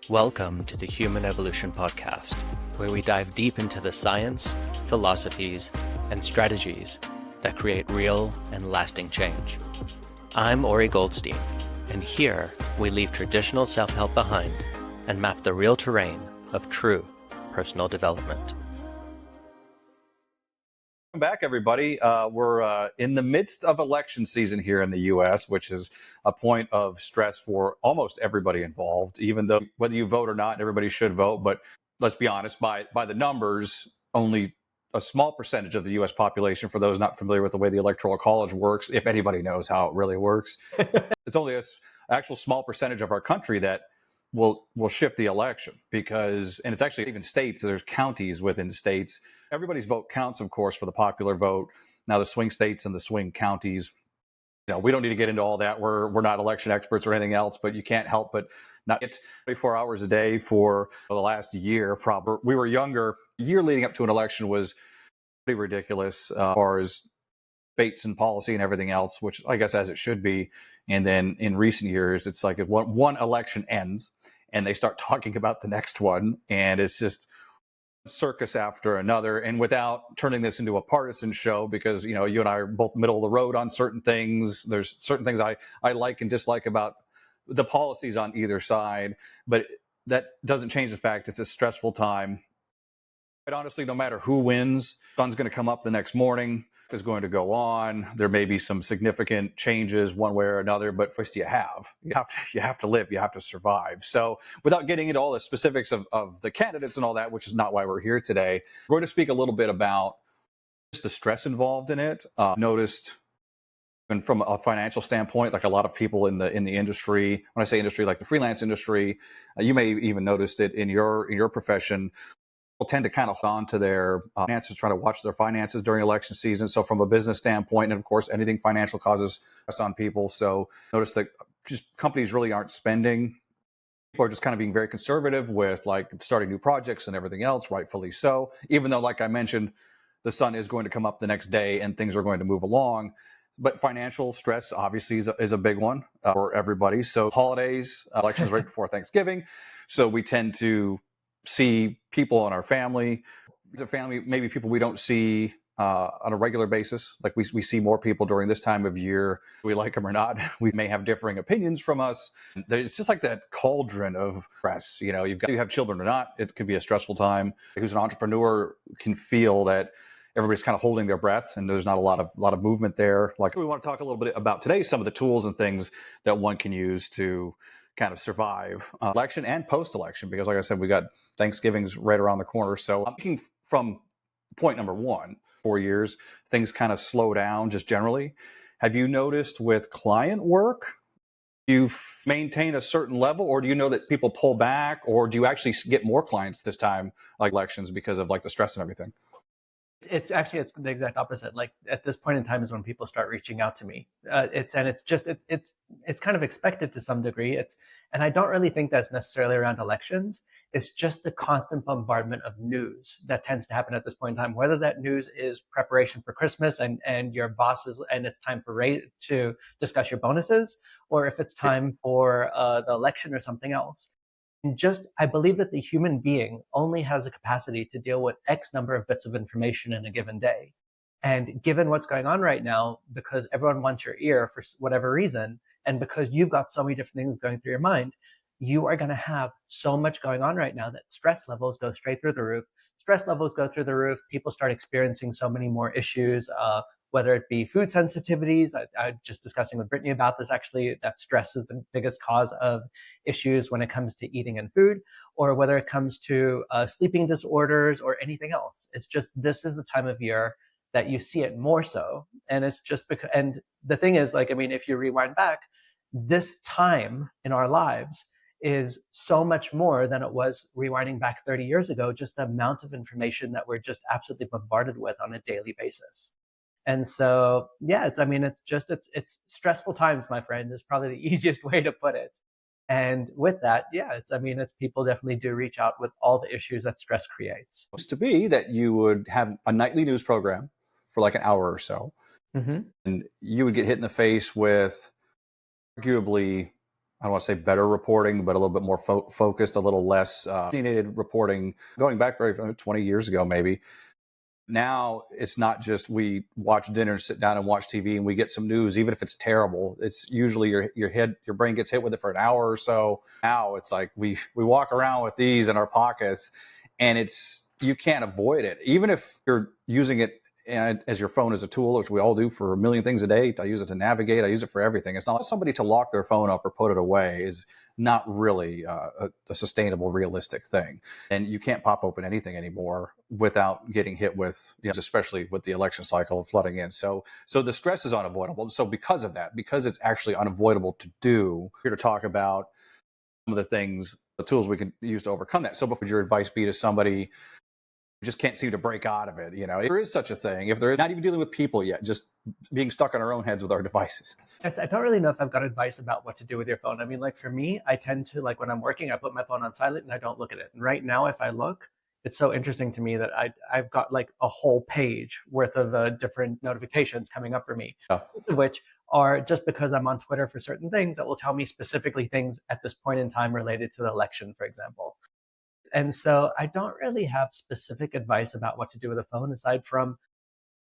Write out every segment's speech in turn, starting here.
Welcome to the Human Evolution Podcast, where we dive deep into the science, philosophies, and strategies that create real and lasting change. I'm Goldstein, and here we leave traditional self-help behind and map the real terrain of true personal development. Welcome back, everybody. We're in the midst of election season here in the U.S., which is a point of stress for almost everybody involved, even though whether you vote or not, everybody should vote. But let's be honest, by the numbers, only a small percentage of the U.S. population, for those not familiar with the way the Electoral College works, if anybody knows how it really works, it's only an actual small percentage of our country that will shift the election because, and it's actually even states, there's counties within states. Everybody's vote counts, of course, for the popular vote. Now, the swing states and the swing counties, we don't need to get into all that. We're not election experts or anything else, but you can't help but not get 24 hours a day for the last year. Probably we were younger. The year leading up to an election was pretty ridiculous as far as debates and policy and everything else, which I guess as it should be. And then in recent years, it's like if one election ends and they start talking about the next one, and it's just circus after another. And without turning this into a partisan show, because you and I are both middle of the road on certain things. There's certain things I like and dislike about the policies on either side, but that doesn't change the fact it's a stressful time. But honestly, no matter who wins, the sun's going to come up the next morning, is going to go on. There may be some significant changes one way or another, but first you have to live, you have to survive. So without getting into all the specifics of the candidates and all that, which is not why we're here today, we're going to speak a little bit about just the stress involved in it. Noticed, and from a financial standpoint, like a lot of people in the industry, when I say industry, like the freelance industry, you may even noticed it in your profession, tend to kind of hold on to their finances, trying to watch their finances during election season. So from a business standpoint, and of course, anything financial causes stress on people. So notice that just companies really aren't spending. People are just kind of being very conservative with like starting new projects and everything else, rightfully so. Even though, like I mentioned, the sun is going to come up the next day and things are going to move along. But financial stress obviously is a big one for everybody. So holidays, elections right before Thanksgiving. So we tend to see people in our family, maybe people we don't see on a regular basis. Like we see more people during this time of year. We like them or not. We may have differing opinions from us. It's just like that cauldron of stress. You have children or not, it could be a stressful time. Who's an entrepreneur can feel that everybody's kind of holding their breath and there's not a lot of movement there. Like we want to talk a little bit about today, some of the tools and things that one can use to kind of survive election and post-election, because like I said, we got Thanksgiving's right around the corner. So I'm thinking from point number one, 4 years, things kind of slow down just generally. Have you noticed with client work, you maintain a certain level, or do you know that people pull back, or do you actually get more clients this time, like elections, because of like the stress and everything? It's the exact opposite. Like at this point in time is when people start reaching out to me. It's kind of expected to some degree. And I don't really think that's necessarily around elections. It's just the constant bombardment of news that tends to happen at this point in time. Whether that news is preparation for Christmas and your bosses and it's time to discuss your bonuses, or if it's time for the election or something else. I believe that the human being only has a capacity to deal with X number of bits of information in a given day. And given what's going on right now, because everyone wants your ear for whatever reason, and because you've got so many different things going through your mind, you are going to have so much going on right now that stress levels go straight through the roof. Stress levels go through the roof. People start experiencing so many more issues, whether it be food sensitivities. I just discussing with Brittany about this, actually, that stress is the biggest cause of issues when it comes to eating and food, or whether it comes to sleeping disorders or anything else. It's just, this is the time of year that you see it more so. And it's just because, and the thing is, like, I mean, if you rewind back, this time in our lives is so much more than it was rewinding back 30 years ago, just the amount of information that we're just absolutely bombarded with on a daily basis. And so, yeah, it's stressful times, my friend, is probably the easiest way to put it. And with that, yeah, it's people definitely do reach out with all the issues that stress creates. It used to be that you would have a nightly news program for like an hour or so, and you would get hit in the face with arguably I don't want to say better reporting, but a little bit more focused, a little less opinionated reporting, going back 20 years ago, maybe. Now it's not just we watch dinner, sit down and watch TV and we get some news, even if it's terrible. It's usually your brain gets hit with it for an hour or so. Now it's like we walk around with these in our pockets, and you can't avoid it. Even if you're using it as your phone as a tool, which we all do for a million things a day. I use it to navigate. I use it for everything. It's not somebody to lock their phone up or put it away is not really a sustainable, realistic thing. And you can't pop open anything anymore without getting hit with, especially with the election cycle flooding in. So the stress is unavoidable. So because of that, because it's actually unavoidable to do, we're here to talk about some of the things, the tools we can use to overcome that. So what would your advice be to somebody just can't seem to break out of it? If there is such a thing, if they're not even dealing with people yet, just being stuck in our own heads with our devices. I don't really know if I've got advice about what to do with your phone. I mean, like for me, I tend to, like when I'm working, I put my phone on silent and I don't look at it. And right now, if I look, it's so interesting to me that I've got like a whole page worth of different notifications coming up for me, which are just because I'm on Twitter for certain things that will tell me specifically things at this point in time related to the election, for example. And so I don't really have specific advice about what to do with a phone aside from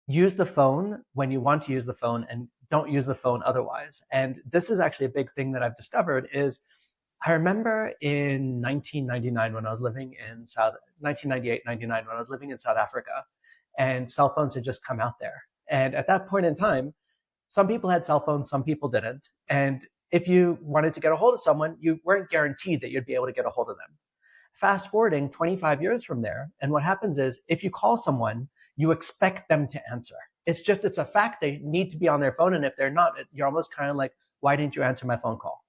use the phone when you want to use the phone and don't use the phone otherwise. And this is actually a big thing that I've discovered is I remember in 1999 when I was living in 1998, 99 when I was living in South Africa, and cell phones had just come out there. And at that point in time, some people had cell phones, some people didn't. And if you wanted to get a hold of someone, you weren't guaranteed that you'd be able to get a hold of them. Fast forwarding 25 years from there, and what happens is if you call someone, you expect them to answer. It's a fact they need to be on their phone, and if they're not, you're almost kind of like, why didn't you answer my phone call?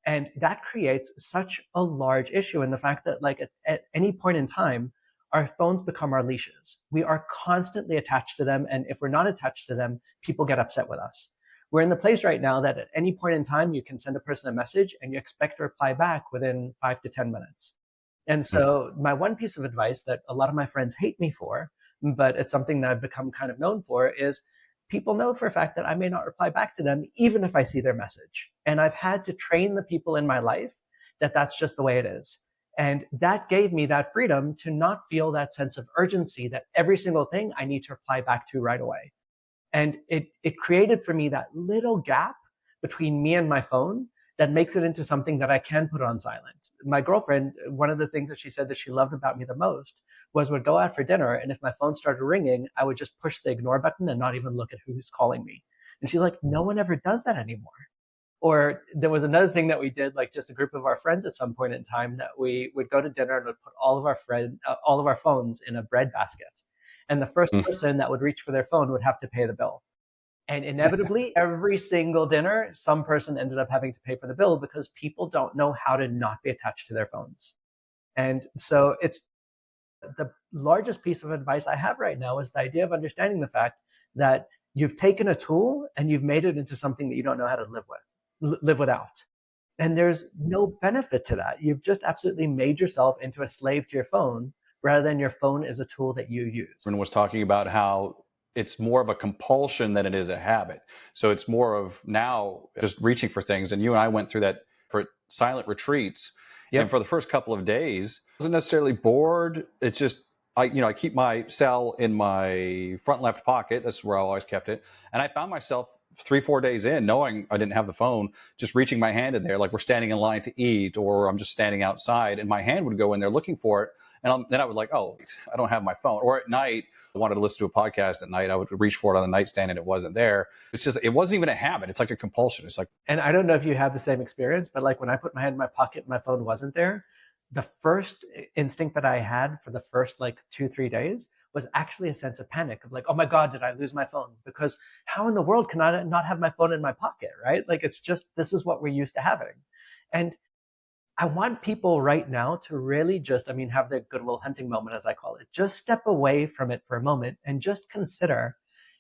And that creates such a large issue in the fact that like at any point in time, our phones become our leashes. We are constantly attached to them, and if we're not attached to them, people get upset with us. We're in the place right now that at any point in time, you can send a person a message and you expect a reply back within 5 to 10 minutes. And so my one piece of advice that a lot of my friends hate me for, but it's something that I've become kind of known for, is people know for a fact that I may not reply back to them, even if I see their message. And I've had to train the people in my life that that's just the way it is. And that gave me that freedom to not feel that sense of urgency that every single thing I need to reply back to right away. And it created for me that little gap between me and my phone that makes it into something that I can put on silent. My girlfriend, one of the things that she said that she loved about me the most was we'd go out for dinner, and if my phone started ringing, I would just push the ignore button and not even look at who's calling me. And she's like, no one ever does that anymore. Or there was another thing that we did, like just a group of our friends at some point in time, that we would go to dinner and would put all of our phones in a bread basket. And the first person that would reach for their phone would have to pay the bill. And inevitably, every single dinner, some person ended up having to pay for the bill because people don't know how to not be attached to their phones. And so it's the largest piece of advice I have right now is the idea of understanding the fact that you've taken a tool and you've made it into something that you don't know how to live without. And there's no benefit to that. You've just absolutely made yourself into a slave to your phone rather than your phone is a tool that you use. And was talking about how it's more of a compulsion than it is a habit. So it's more of now just reaching for things. And you and I went through that for silent retreats. Yep. And for the first couple of days, I wasn't necessarily bored. It's just, I keep my cell in my front left pocket. That's where I always kept it. And I found myself 3-4 days in, knowing I didn't have the phone, just reaching my hand in there, like we're standing in line to eat, or I'm just standing outside and my hand would go in there looking for it. And then I would like, oh, I don't have my phone. Or at night, I wanted to listen to a podcast at night. I would reach for it on the nightstand and it wasn't there. It wasn't even a habit. It's like a compulsion. It's like, and I don't know if you had the same experience, but like when I put my hand in my pocket and my phone wasn't there, the first instinct that I had for the first like 2-3 days was actually a sense of panic of like, oh my God, did I lose my phone? Because how in the world can I not have my phone in my pocket, right? Like it's just, this is what we're used to having. And I want people right now to really just, have their goodwill hunting moment, as I call it. Just step away from it for a moment and just consider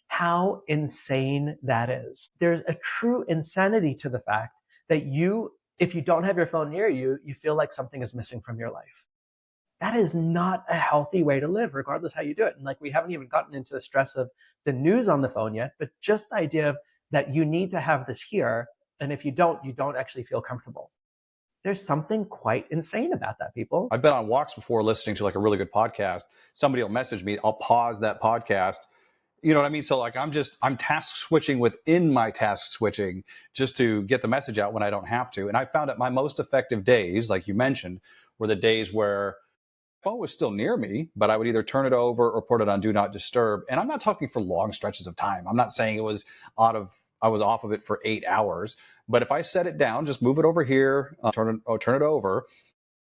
how insane that is. There's a true insanity to the fact that if you don't have your phone near you, you feel like something is missing from your life. That is not a healthy way to live, regardless how you do it. And like, we haven't even gotten into the stress of the news on the phone yet, but just the idea of that you need to have this here. And if you don't actually feel comfortable. there's something quite insane about that, people. I've been on walks before listening to like a really good podcast. Somebody will message me, I'll pause that podcast. You know what I mean? So like I'm task switching within my task switching just to get the message out when I don't have to. And I found that my most effective days, like you mentioned, were the days where phone was still near me, but I would either turn it over or put it on do not disturb. And I'm not talking for long stretches of time. I'm not saying I was off of it for 8 hours, but if I set it down, just move it over here, turn it over,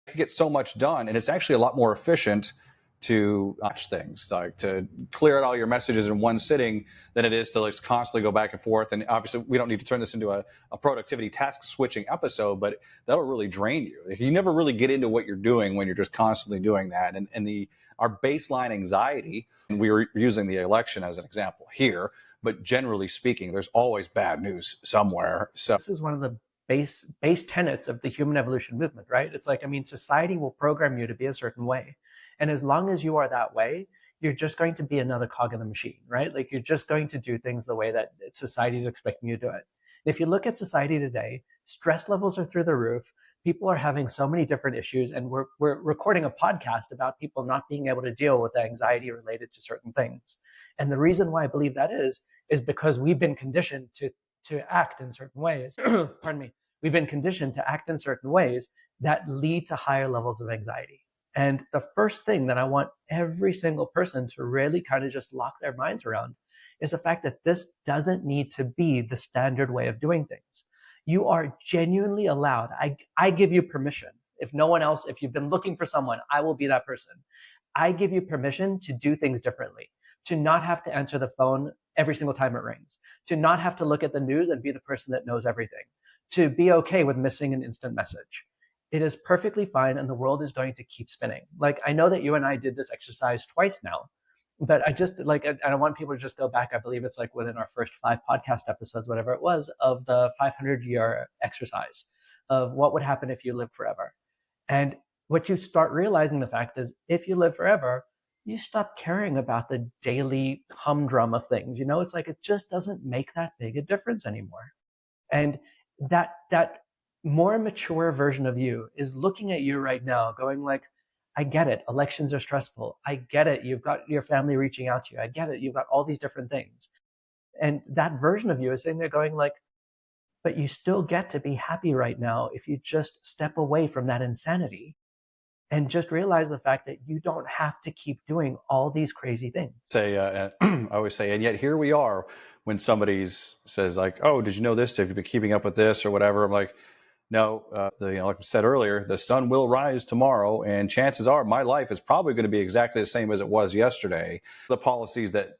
I could get so much done. And it's actually a lot more efficient to watch things, like to clear out all your messages in one sitting than it is to like constantly go back and forth. And obviously we don't need to turn this into a productivity task switching episode, but that'll really drain you. You never really get into what you're doing when you're just constantly doing that. And our baseline anxiety, and we were using the election as an example here, but generally speaking, there's always bad news somewhere. So this is one of the base tenets of the human evolution movement, right? It's like, I mean, society will program you to be a certain way. And as long as you are that way, you're just going to be another cog in the machine, right? Like you're just going to do things the way that society is expecting you to do it. And if you look at society today, stress levels are through the roof. People are having so many different issues, and we're recording a podcast about people not being able to deal with anxiety related to certain things. And the reason why I believe that is because we've been conditioned to act in certain ways. Pardon me. We've been conditioned to act in certain ways that lead to higher levels of anxiety. And the first thing that I want every single person to really kind of just lock their minds around is the fact that this doesn't need to be the standard way of doing things. You are genuinely allowed. I give you permission. If no one else, if you've been looking for someone, I will be that person. I give you permission to do things differently, to not have to answer the phone every single time it rings, to not have to look at the news and be the person that knows everything, to be okay with missing an instant message. It is perfectly fine, and the world is going to keep spinning. Like, I know that you and I did this exercise twice now, but I just like, I want people to just go back. I believe it's like within our first 5 podcast episodes, whatever it was, of the 500-year exercise of what would happen if you lived forever. And what you start realizing, the fact is, if you live forever, you stop caring about the daily humdrum of things. You know, it's like, it just doesn't make that big a difference anymore. And that more mature version of you is looking at you right now going like, I get it. Elections are stressful. I get it. You've got your family reaching out to you. I get it. You've got all these different things. And that version of you is sitting there going like, but you still get to be happy right now if you just step away from that insanity and just realize the fact that you don't have to keep doing all these crazy things. I always say, and yet here we are when somebody says like, oh, did you know this? Have you been keeping up with this or whatever? I'm like, no, like I said earlier, the sun will rise tomorrow, and chances are my life is probably going to be exactly the same as it was yesterday. The policies that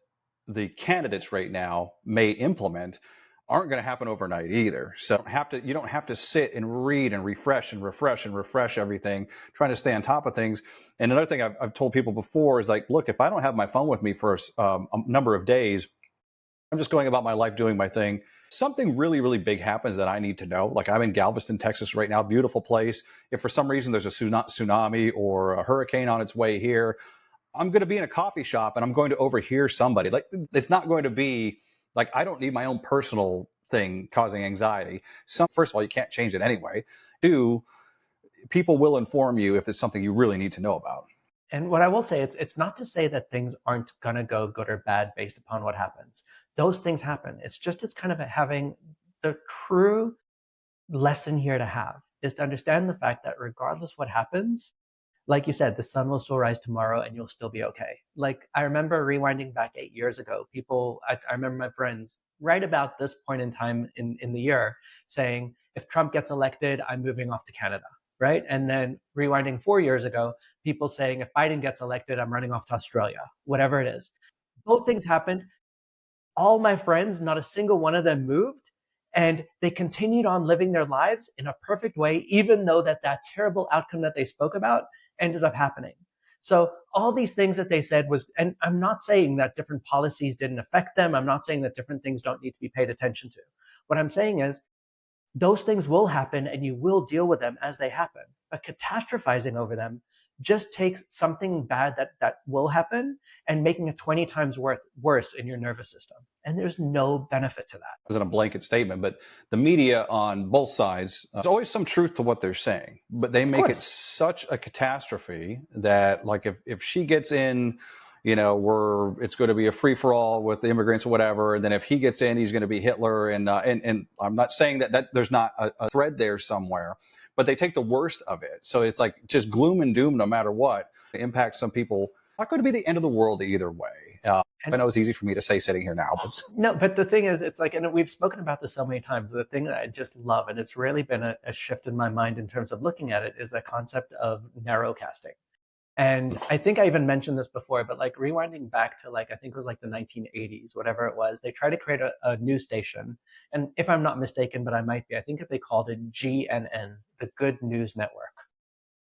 the candidates right now may implement aren't going to happen overnight either. So you don't have to sit and read and refresh everything, trying to stay on top of things. And another thing I've told people before is like, look, if I don't have my phone with me for a number of days, I'm just going about my life doing my thing. Something really, really big happens that I need to know. Like, I'm in Galveston, Texas right now, beautiful place. If for some reason there's a tsunami or a hurricane on its way here, I'm going to be in a coffee shop and I'm going to overhear somebody. Like, it's not going to be like, I don't need my own personal thing causing anxiety. First of all, you can't change it anyway. 2, people will inform you if it's something you really need to know about. And what I will say, it's not to say that things aren't going to go good or bad based upon what happens. Those things happen. It's kind of having the true lesson here to have is to understand the fact that regardless what happens, like you said, the sun will still rise tomorrow and you'll still be okay. Like, I remember rewinding back 8 years ago, I remember my friends right about this point in time in the year saying, if Trump gets elected, I'm moving off to Canada. Right. And then rewinding 4 years ago, people saying, if Biden gets elected, I'm running off to Australia, whatever it is. Both things happened. All my friends, not a single one of them moved. And they continued on living their lives in a perfect way, even though that terrible outcome that they spoke about ended up happening. So all these things that they said was, and I'm not saying that different policies didn't affect them. I'm not saying that different things don't need to be paid attention to. What I'm saying is, those things will happen and you will deal with them as they happen. But catastrophizing over them just takes something bad that will happen and making it 20 times worse in your nervous system. And there's no benefit to that. Isn't a blanket statement, but the media on both sides, there's always some truth to what they're saying, but they make it such a catastrophe that, like, if she gets in, it's going to be a free for all with the immigrants or whatever, and then if he gets in, he's going to be Hitler. And I'm not saying that there's not a thread there somewhere, but they take the worst of it. So it's like just gloom and doom no matter what. It impacts some people. Not going to be the end of the world either way. I know it's easy for me to say sitting here now. But no, but the thing is, it's like, and we've spoken about this so many times, the thing that I just love, and it's really been a shift in my mind in terms of looking at it, is the concept of narrowcasting. And I think I even mentioned this before, but like rewinding back to I think it was the 1980s, whatever it was, they tried to create a news station. And if I'm not mistaken, but I might be, I think that they called it GNN, the Good News Network.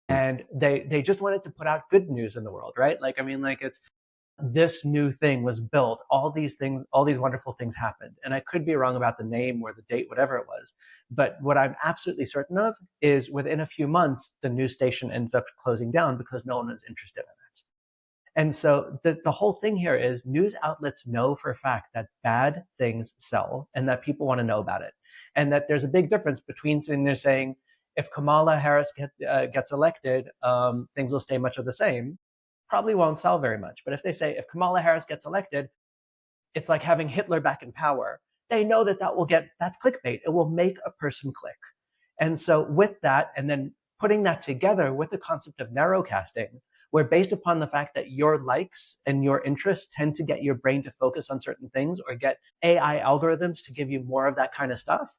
And they just wanted to put out good news in the world, right? It's this new thing was built, all these things, all these wonderful things happened. And I could be wrong about the name or the date, whatever it was. But what I'm absolutely certain of is within a few months, the news station ends up closing down because no one was interested in it. And so the whole thing here is news outlets know for a fact that bad things sell and that people want to know about it. And that there's a big difference between sitting there saying, if Kamala Harris gets elected, things will stay much of the same. Probably won't sell very much. But if they say, if Kamala Harris gets elected, it's like having Hitler back in power. They know that's clickbait. It will make a person click. And so with that, and then putting that together with the concept of narrowcasting, where based upon the fact that your likes and your interests tend to get your brain to focus on certain things or get AI algorithms to give you more of that kind of stuff,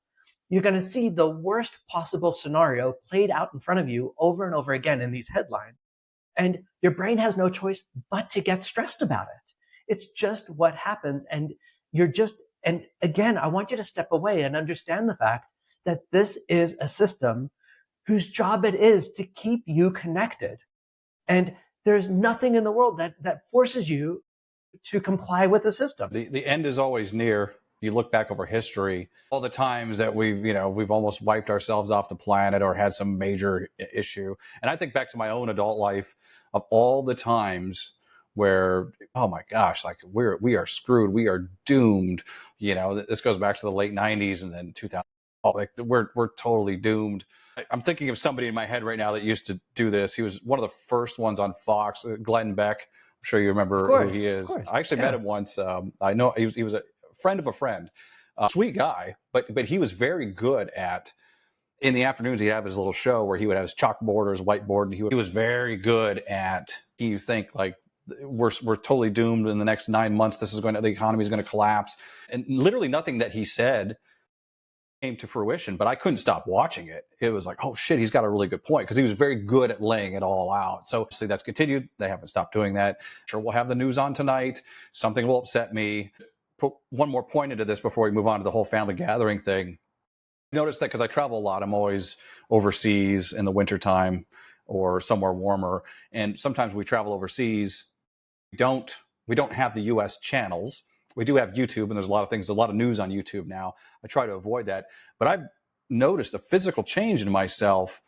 you're going to see the worst possible scenario played out in front of you over and over again in these headlines. And your brain has no choice but to get stressed about it. It's just what happens. And and again, I want you to step away and understand the fact that this is a system whose job it is to keep you connected. And there's nothing in the world that forces you to comply with the system. The end is always near. You look back over history, all the times that we've almost wiped ourselves off the planet or had some major issue. And I think back to my own adult life of all the times where, oh my gosh, like we are screwed, we are doomed. This goes back to the late 90s and then 2000. Like we're totally doomed. I'm thinking of somebody in my head right now that used to do this. He was one of the first ones on Fox, Glenn Beck. I'm sure you remember who he is. I actually met him once. I know he was a friend of a friend, sweet guy, but he was very good at, in the afternoons, he'd have his little show where he would have his chalkboard or his whiteboard, and he was very good at, you think like, we're totally doomed in the next 9 months. The economy is going to collapse. And literally nothing that he said came to fruition, but I couldn't stop watching it. It was like, oh shit, he's got a really good point, because he was very good at laying it all out. So obviously that's continued. They haven't stopped doing that. Sure, we'll have the news on tonight. Something will upset me. Put one more point into this before we move on to the whole family gathering thing. Notice that because I travel a lot, I'm always overseas in the wintertime or somewhere warmer. And sometimes we travel overseas. We don't have the US channels. We do have YouTube, and there's a lot of news on YouTube now. I try to avoid that. But I've noticed a physical change in myself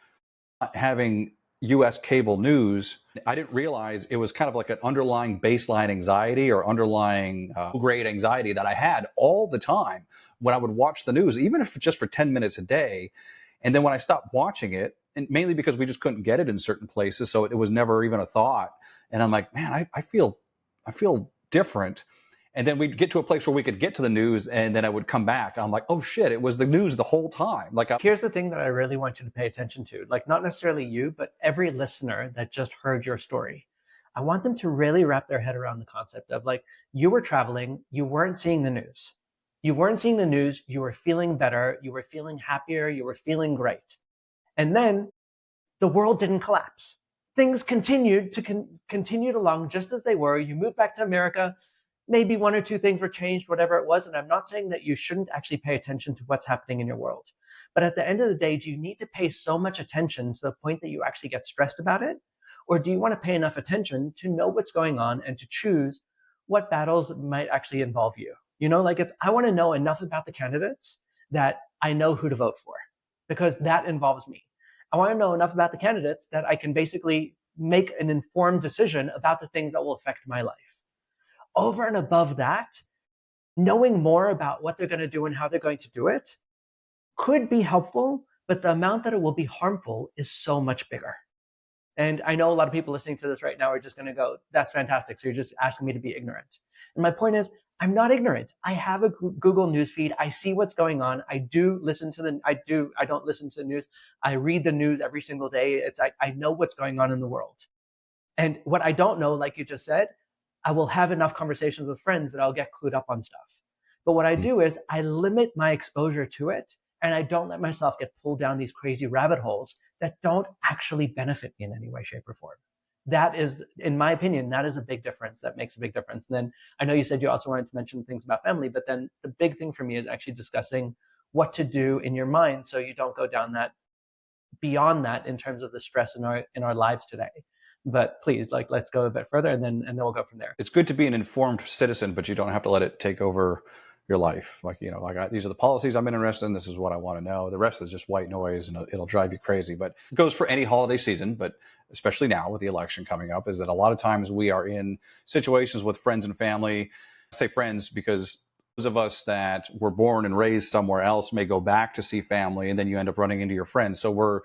not having US cable news. I didn't realize it was kind of like an underlying baseline anxiety or underlying grade anxiety that I had all the time when I would watch the news, even if just for 10 minutes a day. And then when I stopped watching it, and mainly because we just couldn't get it in certain places, so it was never even a thought. And I'm like, man, I feel different. And then we'd get to a place where we could get to the news, and then I would come back. I'm like, oh shit, it was the news the whole time. Here's the thing that I really want you to pay attention to. Like, not necessarily you, but every listener that just heard your story. I want them to really wrap their head around the concept of, like, you were traveling, you weren't seeing the news. You weren't seeing the news, you were feeling better, you were feeling happier, you were feeling great. And then the world didn't collapse. Things continued along just as they were. You moved back to America. Maybe one or two things were changed, whatever it was. And I'm not saying that you shouldn't actually pay attention to what's happening in your world. But at the end of the day, do you need to pay so much attention to the point that you actually get stressed about it? Or do you want to pay enough attention to know what's going on and to choose what battles might actually involve you? I want to know enough about the candidates that I know who to vote for, because that involves me. I want to know enough about the candidates that I can basically make an informed decision about the things that will affect my life. Over and above that, knowing more about what they're going to do and how they're going to do it could be helpful, but the amount that it will be harmful is so much bigger. And I know a lot of people listening to this right now are just going to go, that's fantastic. So you're just asking me to be ignorant. And my point is, I'm not ignorant. I have a Google newsfeed. I see what's going on. I don't listen to the news. I read the news every single day. I know what's going on in the world. And what I don't know, like you just said, I will have enough conversations with friends that I'll get clued up on stuff. But what I do is I limit my exposure to it, and I don't let myself get pulled down these crazy rabbit holes that don't actually benefit me in any way, shape, or form. That is, in my opinion, that is a big difference. That makes a big difference. And then I know you said you also wanted to mention things about family, but then the big thing for me is actually discussing what to do in your mind so you don't go down that, beyond that, in terms of the stress in our lives today. But please, let's go a bit further, and then we'll go from there. It's good to be an informed citizen, but you don't have to let it take over your life. These are the policies I'm interested in. This is what I want to know. The rest is just white noise, and it'll drive you crazy. But it goes for any holiday season, but especially now with the election coming up, is that a lot of times we are in situations with friends and family. I say friends because those of us that were born and raised somewhere else may go back to see family, and then you end up running into your friends. So we're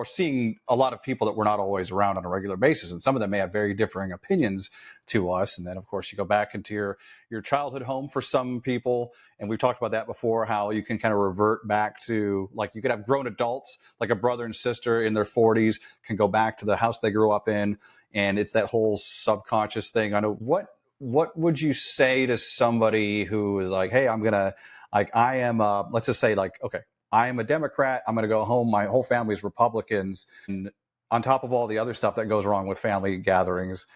seeing a lot of people that we're not always around on a regular basis, and some of them may have very differing opinions to us. And then, of course, you go back into your childhood home for some people, and we've talked about that before, how you can kind of revert back to, like, you could have grown adults, like a brother and sister in their 40s can go back to the house they grew up in, and it's that whole subconscious thing. I know what would you say to somebody who is like, hey, let's just say, like, okay, I am a Democrat. I'm going to go home. My whole family is Republicans. And on top of all the other stuff that goes wrong with family gatherings,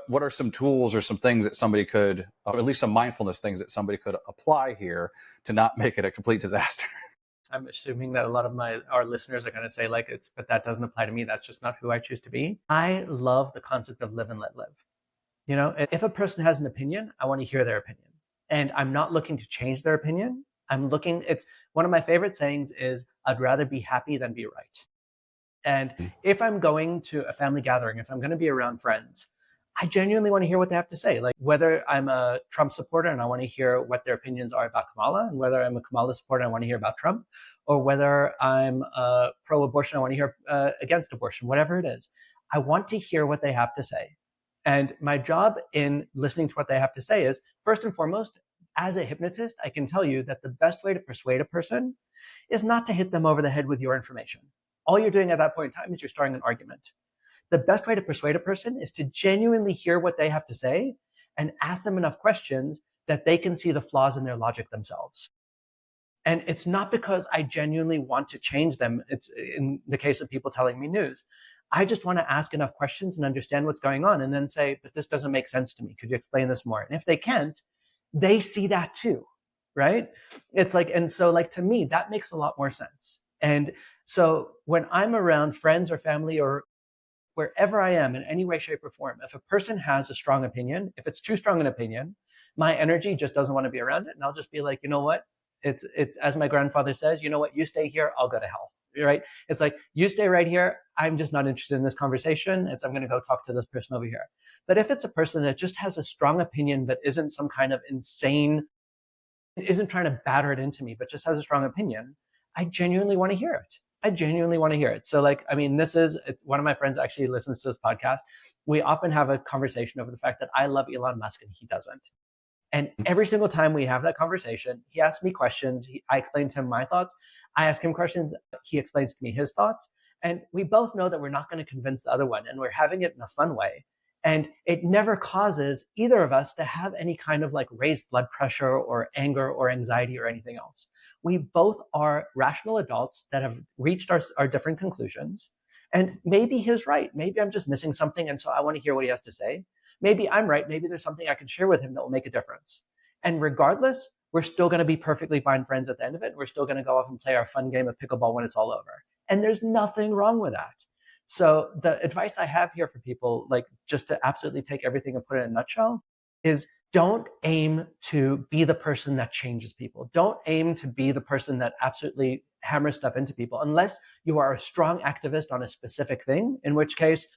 what are some tools or some things that somebody could, or at least some mindfulness things that somebody could apply here to not make it a complete disaster? I'm assuming that a lot of our listeners are going to say, but that doesn't apply to me. That's just not who I choose to be. I love the concept of live and let live. If a person has an opinion, I want to hear their opinion. And I'm not looking to change their opinion. It's one of my favorite sayings is, I'd rather be happy than be right. And if I'm going to a family gathering, if I'm going to be around friends, I genuinely want to hear what they have to say. Like, whether I'm a Trump supporter and I want to hear what their opinions are about Kamala, and whether I'm a Kamala supporter and I want to hear about Trump, or whether I'm pro-abortion, I want to hear against abortion, whatever it is, I want to hear what they have to say. And my job in listening to what they have to say is, first and foremost, as a hypnotist, I can tell you that the best way to persuade a person is not to hit them over the head with your information. All you're doing at that point in time is you're starting an argument. The best way to persuade a person is to genuinely hear what they have to say and ask them enough questions that they can see the flaws in their logic themselves. And it's not because I genuinely want to change them. It's in the case of people telling me news. I just want to ask enough questions and understand what's going on, and then say, but this doesn't make sense to me. Could you explain this more? And if they can't, they see that too, right? It's like, and so, like, to me, that makes a lot more sense. And so when I'm around friends or family or wherever I am in any way, shape, or form, if a person has a strong opinion, if it's too strong an opinion, my energy just doesn't want to be around it. And I'll just be like, you know what? It's as my grandfather says, you know what? You stay here, I'll go to hell, right? It's like, you stay right here. I'm just not interested in this conversation. I'm going to go talk to this person over here. But if it's a person that just has a strong opinion, but isn't some kind of insane, isn't trying to batter it into me, but just has a strong opinion, I genuinely want to hear it. I genuinely want to hear it. So, one of my friends actually listens to this podcast. We often have a conversation over the fact that I love Elon Musk and he doesn't. And every single time we have that conversation, he asks me questions. I explain to him my thoughts. I ask him questions. He explains to me his thoughts. And we both know that we're not going to convince the other one, and we're having it in a fun way. And it never causes either of us to have any kind of like raised blood pressure or anger or anxiety or anything else. We both are rational adults that have reached our different conclusions. And maybe he's right. Maybe I'm just missing something, and so I want to hear what he has to say. Maybe I'm right. Maybe there's something I can share with him that will make a difference. And regardless, we're still going to be perfectly fine friends at the end of it. We're still going to go off and play our fun game of pickleball when it's all over. And there's nothing wrong with that. So the advice I have here for people, like, just to absolutely take everything and put it in a nutshell, is don't aim to be the person that changes people. Don't aim to be the person that absolutely hammers stuff into people, unless you are a strong activist on a specific thing, in which case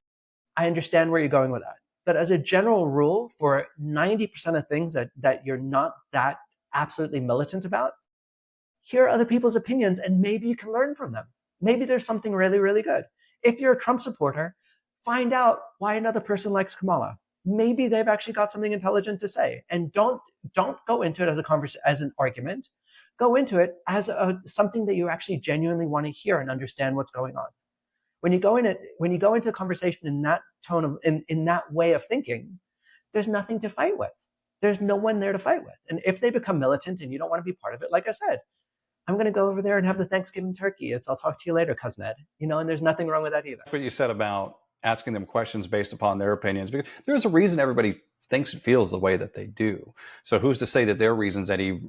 I understand where you're going with that. But as a general rule, for 90% of things that you're not that absolutely militant about, hear other people's opinions and maybe you can learn from them. Maybe there's something really, really good. If you're a Trump supporter, find out why another person likes Kamala. Maybe they've actually got something intelligent to say. And don't go into it as as an argument. Go into it as something that you actually genuinely want to hear and understand what's going on. When you go into a conversation in that tone of in that way of thinking, there's nothing to fight with. There's no one there to fight with. And if they become militant and you don't want to be part of it, like I said, I'm going to go over there and have the Thanksgiving turkey. I'll talk to you later, cousin Ed. And there's nothing wrong with that either. What you said about asking them questions based upon their opinions, because there's a reason everybody thinks and feels the way that they do. So who's to say that their reason's any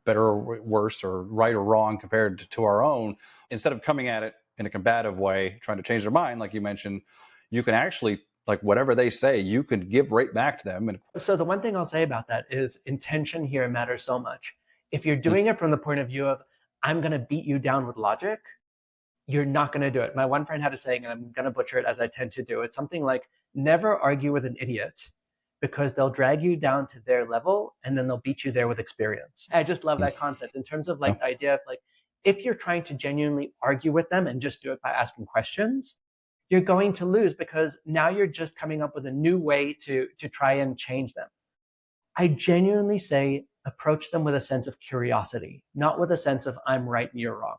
better or worse or right or wrong compared to our own? Instead of coming at it in a combative way, trying to change their mind, like you mentioned, you can actually, like whatever they say, you can give right back to them. And so the one thing I'll say about that is intention here matters so much. If you're doing it from the point of view of, I'm going to beat you down with logic, you're not going to do it. My one friend had a saying, and I'm going to butcher it as I tend to do. It's something like, never argue with an idiot, because they'll drag you down to their level and then they'll beat you there with experience. I just love that concept in terms of like the idea of like, if you're trying to genuinely argue with them and just do it by asking questions, you're going to lose, because now you're just coming up with a new way to try and change them. I genuinely say, approach them with a sense of curiosity, not with a sense of I'm right and you're wrong.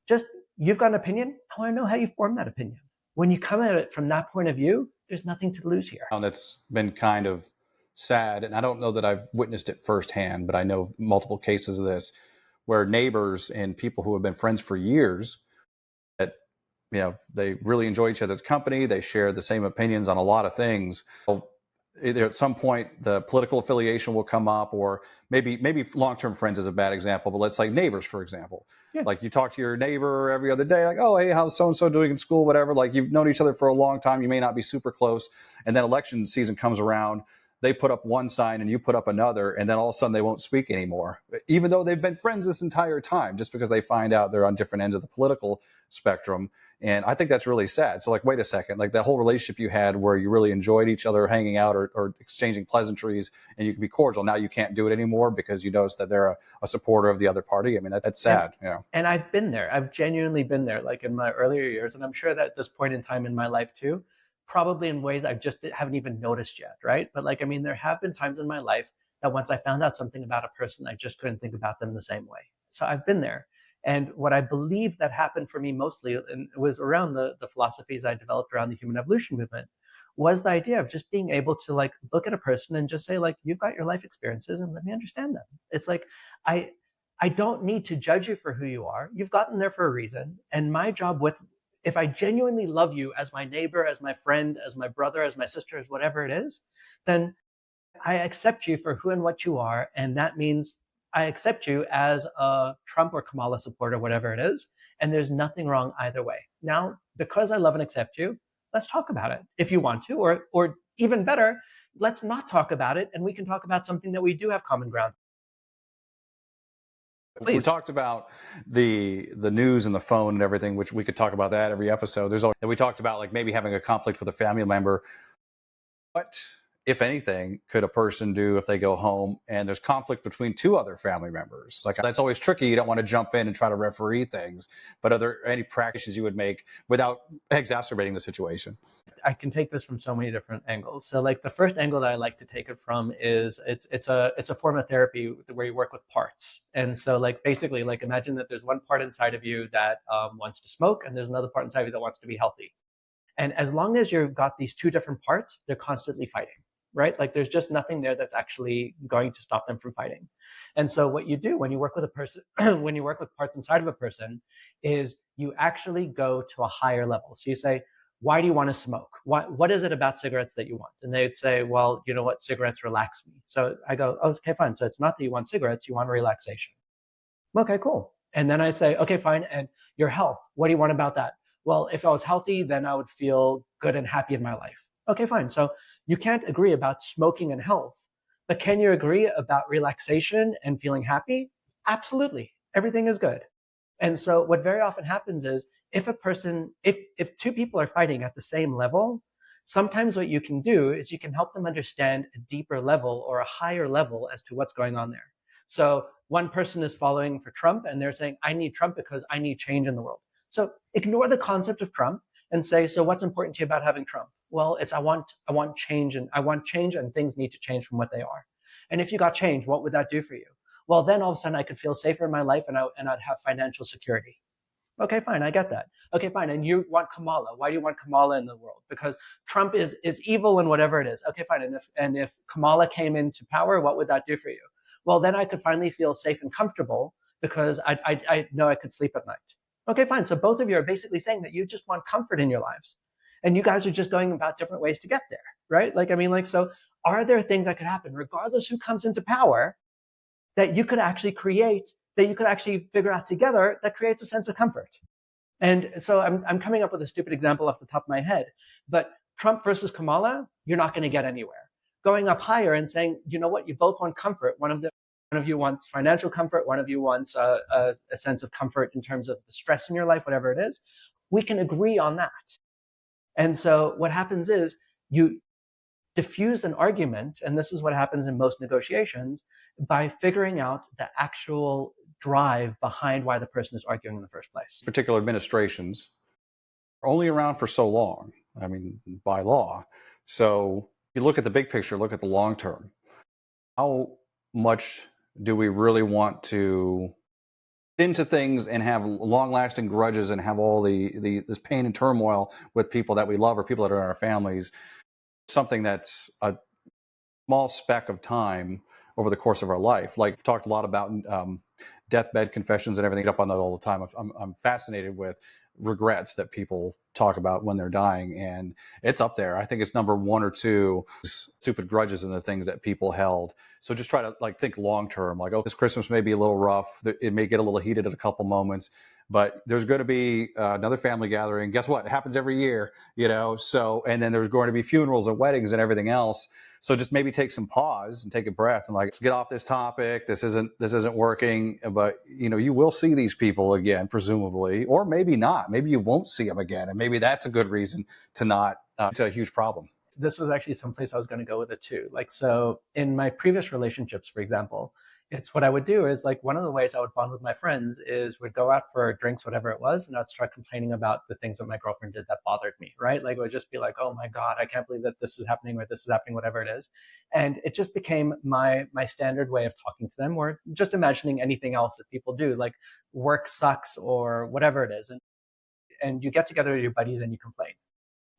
Just, you've got an opinion. I want to know how you form that opinion. When you come at it from that point of view, there's nothing to lose here. That's been kind of sad. And I don't know that I've witnessed it firsthand, but I know multiple cases of this where neighbors and people who have been friends for years, that they really enjoy each other's company. They share the same opinions on a lot of things. Well, either at some point the political affiliation will come up, or maybe long-term friends is a bad example, but let's say neighbors, for example. Yeah. Like you talk to your neighbor every other day, like, oh, hey, how's so-and-so doing in school, whatever. Like you've known each other for a long time. You may not be super close. And then election season comes around. They put up one sign and you put up another, and then all of a sudden they won't speak anymore, even though they've been friends this entire time, just because they find out they're on different ends of the political spectrum. And I think that's really sad. So like, wait a second, like that whole relationship you had where you really enjoyed each other hanging out or exchanging pleasantries and you can be cordial. Now you can't do it anymore because you notice that they're a supporter of the other party. I mean, that's sad. And I've been there. I've genuinely been there, like in my earlier years. And I'm sure that at this point in time in my life too, probably in ways I just haven't even noticed yet, right? But like, I mean, there have been times in my life that once I found out something about a person, I just couldn't think about them the same way. So I've been there. And what I believe that happened for me mostly, and it was around the philosophies I developed around the human evolution movement, was the idea of just being able to like look at a person and just say like, you've got your life experiences and let me understand them. It's like, I don't need to judge you for who you are. You've gotten there for a reason. And my job if I genuinely love you as my neighbor, as my friend, as my brother, as my sister, as whatever it is, then I accept you for who and what you are. And that means I accept you as a Trump or Kamala supporter, whatever it is. And there's nothing wrong either way. Now, because I love and accept you, let's talk about it if you want to, or even better, let's not talk about it. And we can talk about something that we do have common ground. Please. We talked about the news and the phone and everything, which we could talk about that every episode. And we talked about like maybe having a conflict with a family member. What, if anything, could a person do if they go home and there's conflict between two other family members? Like that's always tricky. You don't want to jump in and try to referee things. But are there any practices you would make without exacerbating the situation? I can take this from so many different angles. So like the first angle that I like to take it from is it's a form of therapy where you work with parts. And so like basically like imagine that there's one part inside of you that wants to smoke and there's another part inside of you that wants to be healthy. And as long as you've got these two different parts, they're constantly fighting, right? Like there's just nothing there that's actually going to stop them from fighting. And so what you do when you work with a person, when you work with parts inside of a person, is you actually go to a higher level. So you say, why do you want to smoke? What is it about cigarettes that you want? And they'd say, well, you know what? Cigarettes relax me. So I go, oh, okay, fine. So it's not that you want cigarettes, you want relaxation. Okay, cool. And then I'd say, okay, fine. And your health, what do you want about that? Well, if I was healthy, then I would feel good and happy in my life. Okay, fine. So you can't agree about smoking and health, But can you agree about relaxation and feeling happy? Absolutely. Everything is good. And so what very often happens is if two people are fighting at the same level, sometimes what you can do is you can help them understand a deeper level or a higher level as to what's going on there. So one person is following for Trump and they're saying, I need Trump because I need change in the world. So ignore the concept of Trump and say, so what's important to you about having Trump? Well, it's I want change and things need to change from what they are. And if you got change, what would that do for you? Well, then all of a sudden I could feel safer in my life and I'd have financial security. Okay, fine, I get that. Okay, fine. And you want Kamala. Why do you want Kamala in the world? Because Trump is evil and whatever it is. Okay, fine. And if Kamala came into power, what would that do for you? Well, then I could finally feel safe and comfortable because I know I could sleep at night. Okay, fine. So both of you are basically saying that you just want comfort in your lives. And you guys are just going about different ways to get there, right? So are there things that could happen, regardless who comes into power, that you could actually figure out together that creates a sense of comfort? And so I'm coming up with a stupid example off the top of my head, but Trump versus Kamala, you're not going to get anywhere. Going up higher and saying, you know what, you both want comfort. One of you wants financial comfort. One of you wants a sense of comfort in terms of the stress in your life, whatever it is. We can agree on that. And so what happens is you diffuse an argument, and this is what happens in most negotiations, by figuring out the actual drive behind why the person is arguing in the first place. Particular administrations are only around for so long, I mean, by law. So you look at the big picture, look at the long term. How much do we really want to get into things and have long-lasting grudges and have all this pain and turmoil with people that we love or people that are in our families? Something that's a small speck of time over the course of our life. Like we've talked a lot about deathbed confessions and everything up on that all the time. I'm fascinated with regrets that people talk about when they're dying, and it's up there. I think it's number 1 or 2 stupid grudges and the things that people held. So just try to think long term, like, oh, this Christmas may be a little rough, it may get a little heated at a couple moments, but there's going to be another family gathering. Guess what? It happens every year, so, and then there's going to be funerals and weddings and everything else. So just maybe take some pause and take a breath and let's get off this topic. This isn't working, but you will see these people again, presumably, or maybe not. Maybe you won't see them again. And maybe that's a good reason to not, to a huge problem. This was actually someplace I was going to go with it too. So in my previous relationships, for example, it's what I would do is one of the ways I would bond with my friends is we'd go out for drinks, whatever it was, and I'd start complaining about the things that my girlfriend did that bothered me, right? It would just be like, oh my God, I can't believe that this is happening or this is happening, whatever it is. And it just became my standard way of talking to them, or just imagining anything else that people do, like work sucks or whatever it is. And you get together with your buddies and you complain.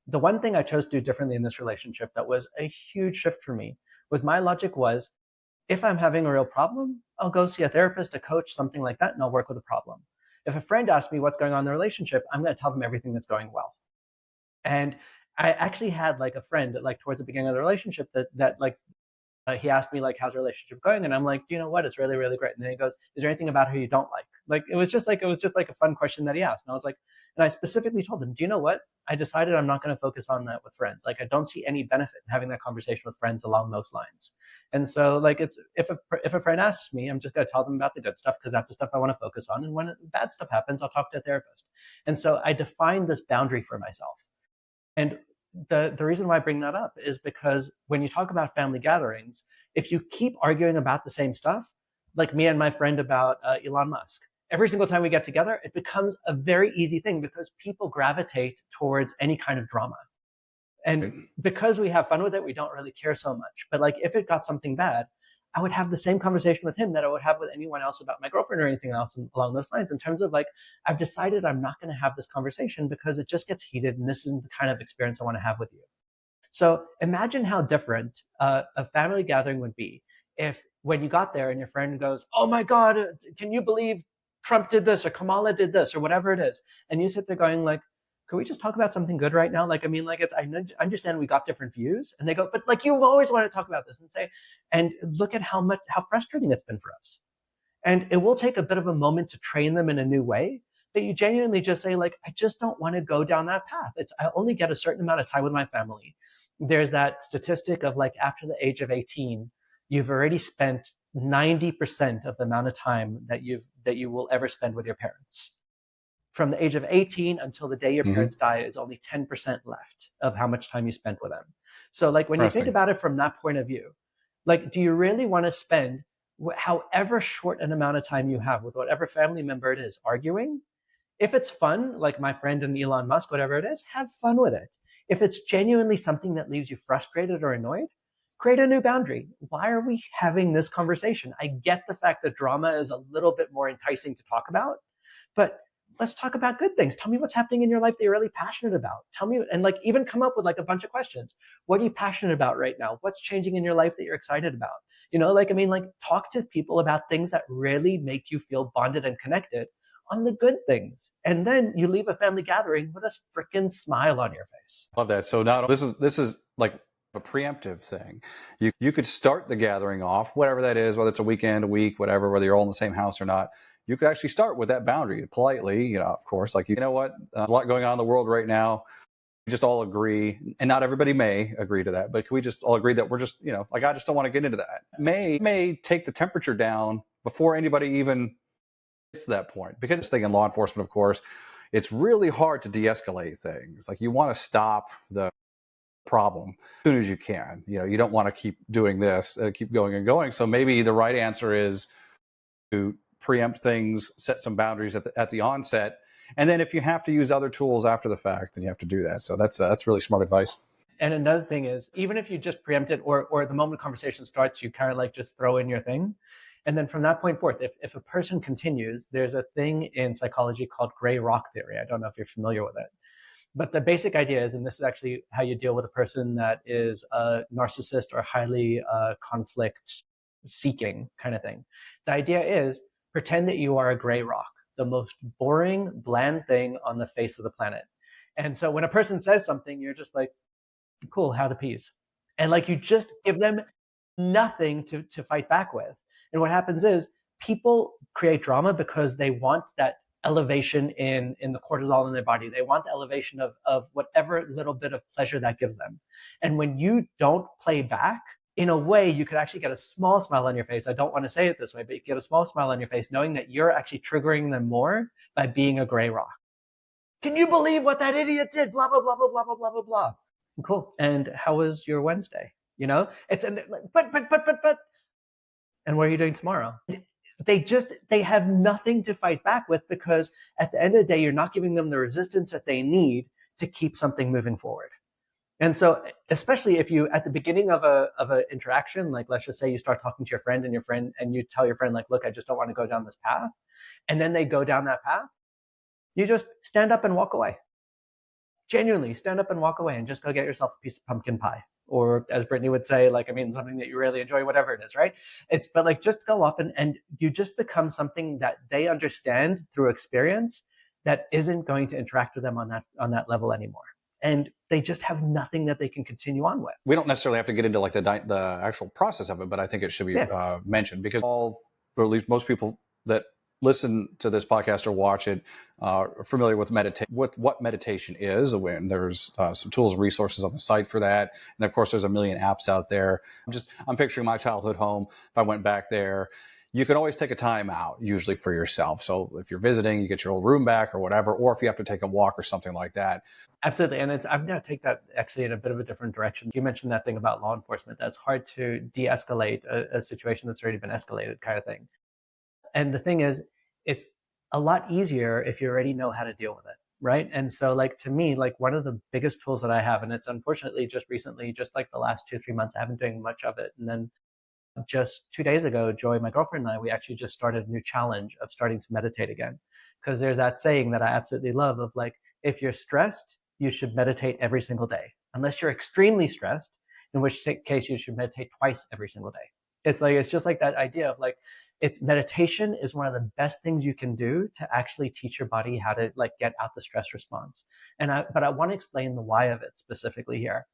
The one thing I chose to do differently in this relationship that was a huge shift for me was my logic was, if I'm having a real problem, I'll go see a therapist, a coach, something like that, and I'll work with the problem. If a friend asks me what's going on in the relationship, I'm going to tell them everything that's going well. And I actually had a friend that towards the beginning of the relationship that he asked me how's the relationship going, and I'm like, do you know what, it's really, really great. And then he goes, is there anything about her you don't like? It was just a fun question that he asked. And I was like, and I specifically told him, do you know what, I decided I'm not going to focus on that with friends. I don't see any benefit in having that conversation with friends along those lines. And so it's if a friend asks me, I'm just going to tell them about the good stuff because that's the stuff I want to focus on, and when bad stuff happens, I'll talk to a therapist. And so I defined this boundary for myself. And the reason why I bring that up is because when you talk about family gatherings, if you keep arguing about the same stuff, like me and my friend about Elon Musk, every single time we get together, it becomes a very easy thing because people gravitate towards any kind of drama. And because we have fun with it, we don't really care so much. But if it got something bad, I would have the same conversation with him that I would have with anyone else about my girlfriend or anything else along those lines, in terms of I've decided I'm not going to have this conversation because it just gets heated and this isn't the kind of experience I want to have with you. So imagine how different a family gathering would be if when you got there and your friend goes, oh my God, can you believe Trump did this or Kamala did this or whatever it is. And you sit there going can we just talk about something good right now? I understand we got different views. And they go, but you've always wanted to talk about this, and look at how frustrating it's been for us. And it will take a bit of a moment to train them in a new way, but you genuinely just say I just don't want to go down that path. I only get a certain amount of time with my family. There's that statistic of after the age of 18, you've already spent 90% of the amount of time that you will ever spend with your parents. From the age of 18 until the day your parents die is only 10% left of how much time you spent with them. So like when you think about it from that point of view, like, do you really want to spend however short an amount of time you have with whatever family member it is arguing? If it's fun, like my friend and Elon Musk, whatever it is, have fun with it. If it's genuinely something that leaves you frustrated or annoyed, create a new boundary. Why are we having this conversation? I get the fact that drama is a little bit more enticing to talk about, but let's talk about good things. Tell me what's happening in your life that you're really passionate about. Tell me, and like even come up with like a bunch of questions. What are you passionate about right now? What's changing in your life that you're excited about? You know, like, I mean, like talk to people about things that really make you feel bonded and connected on the good things. And then you leave a family gathering with a freaking smile on your face. Love that. So now this is like a preemptive thing. You could start the gathering off, whatever that is, whether it's a weekend, a week, whatever, whether you're all in the same house or not. You could actually start with that boundary politely, you know, of course, like, you know what, a lot going on in the world right now. We just all agree, and not everybody may agree to that, but can we just all agree that we're just, you know, like, I just don't want to get into that. May take the temperature down before anybody even gets to that point. Because this thing in law enforcement, of course, it's really hard to de-escalate things. Like, you want to stop the problem as soon as you can. You know, you don't want to keep doing this, keep going and going. So maybe the right answer is to preempt things, set some boundaries at the onset, and then if you have to use other tools after the fact, then you have to do that. So that's really smart advice. And another thing is, even if you just preempt it, or the moment conversation starts, you kind of like just throw in your thing. And then from that point forth, if a person continues, there's a thing in psychology called gray rock theory. I don't know if you're familiar with it. But the basic idea is, and this is actually how you deal with a person that is a narcissist or highly conflict seeking kind of thing. The idea is, pretend that you are a gray rock, the most boring, bland thing on the face of the planet. And so when a person says something, you're just like, cool, how to peas. And like, you just give them nothing to fight back with. And what happens is, people create drama because they want that elevation in the cortisol in their body. They want the elevation of whatever little bit of pleasure that gives them. And when you don't play back, in a way, you could actually get a small smile on your face. I don't want to say it this way, but you get a small smile on your face knowing that you're actually triggering them more by being a gray rock. Can you believe what that idiot did? Blah, blah, blah, blah, blah, blah, blah, blah, blah. Cool. And how was your Wednesday? You know, it's, but, and what are you doing tomorrow? They have nothing to fight back with, because at the end of the day, you're not giving them the resistance that they need to keep something moving forward. And so, especially if you, at the beginning of an interaction, like let's just say you start talking to your friend and you tell your friend, like, look, I just don't want to go down this path. And then they go down that path. You just stand up and walk away. Genuinely stand up and walk away and just go get yourself a piece of pumpkin pie. Or as Brittany would say, like, I mean, something that you really enjoy, whatever it is, right? But like, just go up and you just become something that they understand through experience that isn't going to interact with them on that level anymore. And they just have nothing that they can continue on with. We don't necessarily have to get into like the actual process of it, but I think it should be mentioned, because or at least most people that listen to this podcast or watch it are familiar with what meditation is. When there's some tools and resources on the site for that, and of course there's a million apps out there. I'm picturing my childhood home. If I went back there, you can always take a time out, usually for yourself. So if you're visiting, you get your old room back or whatever, or if you have to take a walk or something like that. Absolutely. And I'm going to take that actually in a bit of a different direction. You mentioned that thing about law enforcement. That's hard to de-escalate a situation that's already been escalated, kind of thing. And the thing is, it's a lot easier if you already know how to deal with it, right? And so, like, to me, like, one of the biggest tools that I have, and it's unfortunately just recently, just like the last 2-3 months, I haven't been doing much of it. And then just 2 days ago, Joy, my girlfriend, and I, we actually just started a new challenge of starting to meditate again. Because there's that saying that I absolutely love of, like, if you're stressed, you should meditate every single day. Unless you're extremely stressed, in which case you should meditate twice every single day. It's just like that idea of, like, meditation is one of the best things you can do to actually teach your body how to, like, get out the stress response. But I want to explain the why of it specifically here.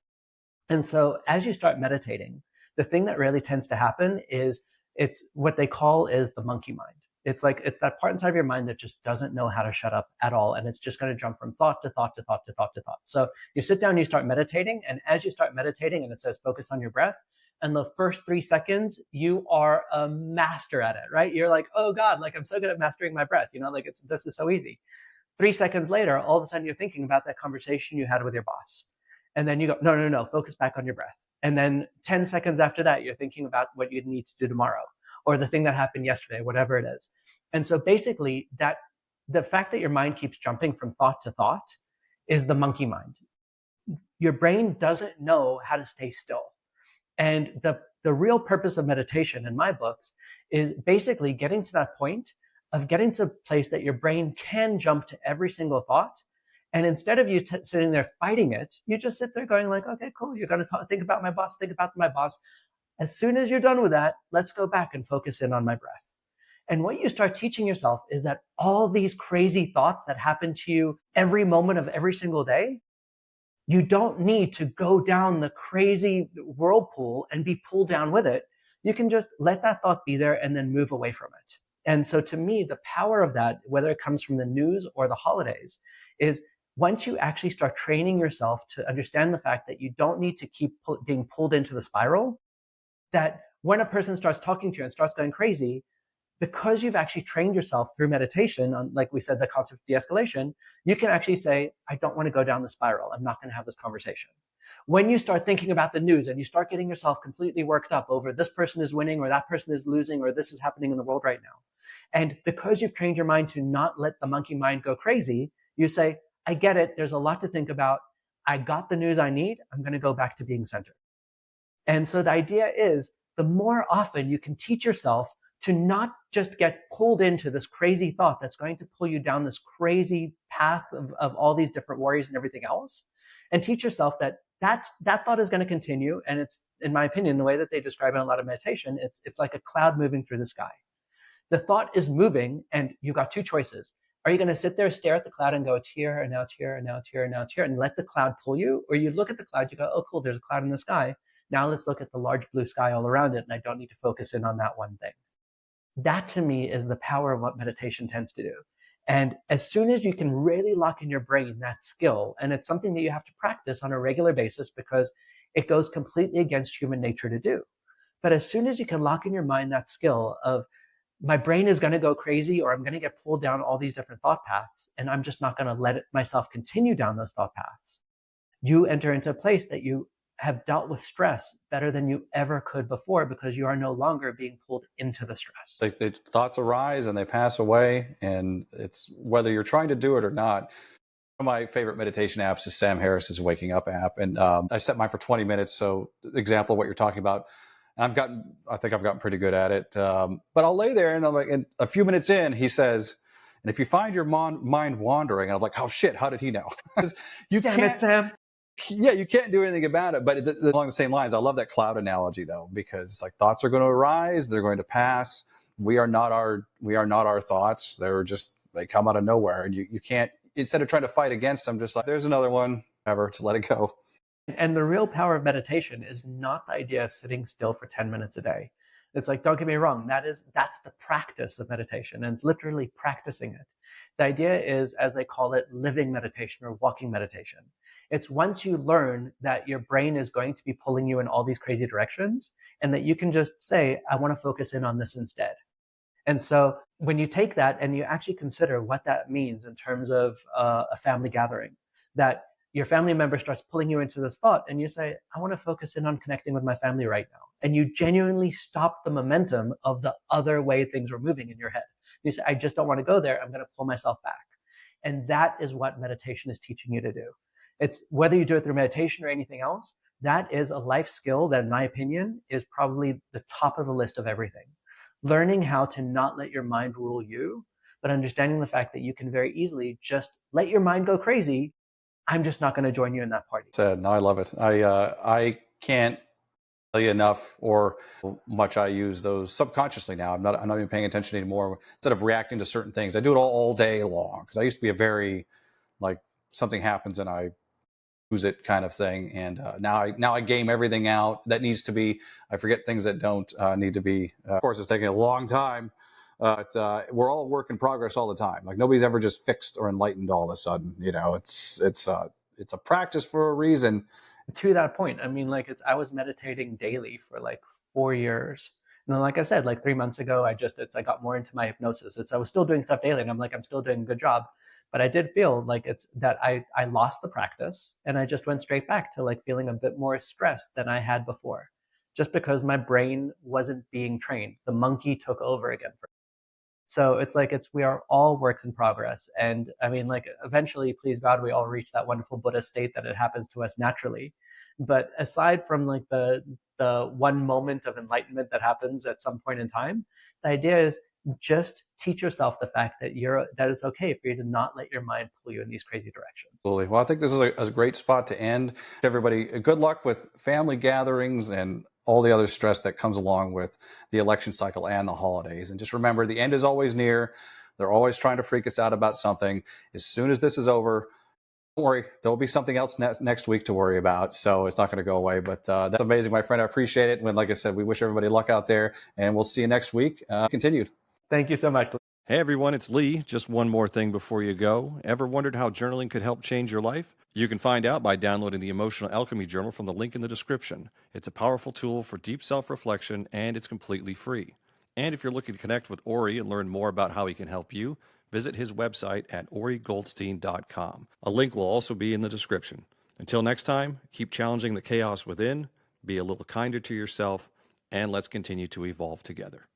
And so as you start meditating, the thing that really tends to happen is, it's what they call is the monkey mind. It's that part inside of your mind that just doesn't know how to shut up at all. And it's just going to jump from thought to thought to thought to thought to thought. So you sit down, you start meditating. And as you start meditating and it says, focus on your breath, And the first 3 seconds, you are a master at it, right? You're like, oh God, like I'm so good at mastering my breath, like this is so easy. 3 seconds later, all of a sudden you're thinking about that conversation you had with your boss. And then you go, no, focus back on your breath. And then 10 seconds after that, you're thinking about what you need to do tomorrow or the thing that happened yesterday, whatever it is. And so basically the fact that your mind keeps jumping from thought to thought is the monkey mind. Your brain doesn't know how to stay still. And the real purpose of meditation in my books is basically getting to that point of getting to a place that your brain can jump to every single thought. And instead of you sitting there fighting it, you just sit there going like, okay, cool. You're going to think about my boss, think about my boss. As soon as you're done with that, let's go back and focus in on my breath. And what you start teaching yourself is that all these crazy thoughts that happen to you every moment of every single day, you don't need to go down the crazy whirlpool and be pulled down with it. You can just let that thought be there and then move away from it. And so to me, the power of that, whether it comes from the news or the holidays, is once you actually start training yourself to understand the fact that you don't need to keep being pulled into the spiral, that when a person starts talking to you and starts going crazy, because you've actually trained yourself through meditation on, like we said, the concept of de-escalation, you can actually say, I don't want to go down the spiral. I'm not going to have this conversation. When you start thinking about the news and you start getting yourself completely worked up over this person is winning or that person is losing or this is happening in the world right now. And because you've trained your mind to not let the monkey mind go crazy, you say, I get it. There's a lot to think about. I got the news I need. I'm going to go back to being centered. And so the idea is the more often you can teach yourself to not just get pulled into this crazy thought that's going to pull you down this crazy path of all these different worries and everything else, and teach yourself that thought is going to continue. And it's, in my opinion, the way that they describe it in a lot of meditation, it's like a cloud moving through the sky. The thought is moving and you've got two choices. Are you going to sit there, stare at the cloud and go, it's here, and now it's here, and now it's here, and now it's here, and let the cloud pull you? Or you look at the cloud, you go, oh, cool, there's a cloud in the sky. Now let's look at the large blue sky all around it, and I don't need to focus in on that one thing. That to me is the power of what meditation tends to do. And as soon as you can really lock in your brain that skill, and it's something that you have to practice on a regular basis because it goes completely against human nature to do. But as soon as you can lock in your mind that skill of my brain is going to go crazy or I'm going to get pulled down all these different thought paths, and I'm just not going to let myself continue down those thought paths, you enter into a place that you have dealt with stress better than you ever could before because you are no longer being pulled into the stress. The thoughts arise and they pass away, and it's whether you're trying to do it or not. One of my favorite meditation apps is Sam Harris's Waking Up app, and I set mine for 20 minutes. So, example of what you're talking about. I think I've gotten pretty good at it. But I'll lay there, and I'm like, and a few minutes in, he says, and if you find your mind wandering, and I'm like, oh shit, how did he know? Because you Damn can't, it, Sam. Yeah, you can't do anything about it. But it's along the same lines. I love that cloud analogy though, because it's like thoughts are going to arise, they're going to pass. We are not our thoughts. They come out of nowhere, and you can't. Instead of trying to fight against them, just like there's another one, ever to let it go. And the real power of meditation is not the idea of sitting still for 10 minutes a day. It's like, don't get me wrong, that's the practice of meditation, and it's literally practicing it. The idea is, as they call it, living meditation or walking meditation. It's once you learn that your brain is going to be pulling you in all these crazy directions, and that you can just say, I want to focus in on this instead. And so when you take that and you actually consider what that means in terms of a family gathering, that your family member starts pulling you into this thought and you say, I want to focus in on connecting with my family right now. And you genuinely stop the momentum of the other way things were moving in your head. You say, I just don't want to go there. I'm going to pull myself back. And that is what meditation is teaching you to do. It's whether you do it through meditation or anything else, that is a life skill that, in my opinion, is probably the top of the list of everything. Learning how to not let your mind rule you, but understanding the fact that you can very easily just let your mind go crazy. I'm just not going to join you in that party. No, I love it. I can't tell you enough or much I use those subconsciously now. I'm not even paying attention anymore. Instead of reacting to certain things, I do it all day long, because I used to be a very like something happens and I lose it kind of thing. And now I game everything out that needs to be. I forget things that don't need to be. Of course, it's taking a long time. But we're all work in progress all the time. Like nobody's ever just fixed or enlightened all of a sudden. It's a practice for a reason, to that point, I mean, like I was meditating daily for like 4 years. And then, like I said, like 3 months ago, I got more into my hypnosis. I was still doing stuff daily, and I'm still doing a good job. But I did feel like it's that I lost the practice, and I just went straight back to like feeling a bit more stressed than I had before, just because my brain wasn't being trained. The monkey took over again for me. So we are all works in progress. And I mean, like eventually, please God, we all reach that wonderful Buddha state that it happens to us naturally. But aside from like the one moment of enlightenment that happens at some point in time, the idea is just teach yourself the fact that it's okay for you to not let your mind pull you in these crazy directions. Absolutely. Well, I think this is a great spot to end. Everybody, good luck with family gatherings and all the other stress that comes along with the election cycle and the holidays. And just remember, the end is always near. They're always trying to freak us out about something. As soon as this is over, don't worry, there'll be something else next week to worry about. So it's not going to go away. But that's amazing, my friend. I appreciate it. When, like I said, we wish everybody luck out there, and we'll see you next week. Continued. Thank you so much. Hey everyone, it's Lee. Just one more thing before you go. Ever wondered how journaling could help change your life? You can find out by downloading the Emotional Alchemy Journal from the link in the description. It's a powerful tool for deep self-reflection, and it's completely free. And if you're looking to connect with Ori and learn more about how he can help you, visit his website at origoldstein.com. A link will also be in the description. Until next time, keep challenging the chaos within, be a little kinder to yourself, and let's continue to evolve together.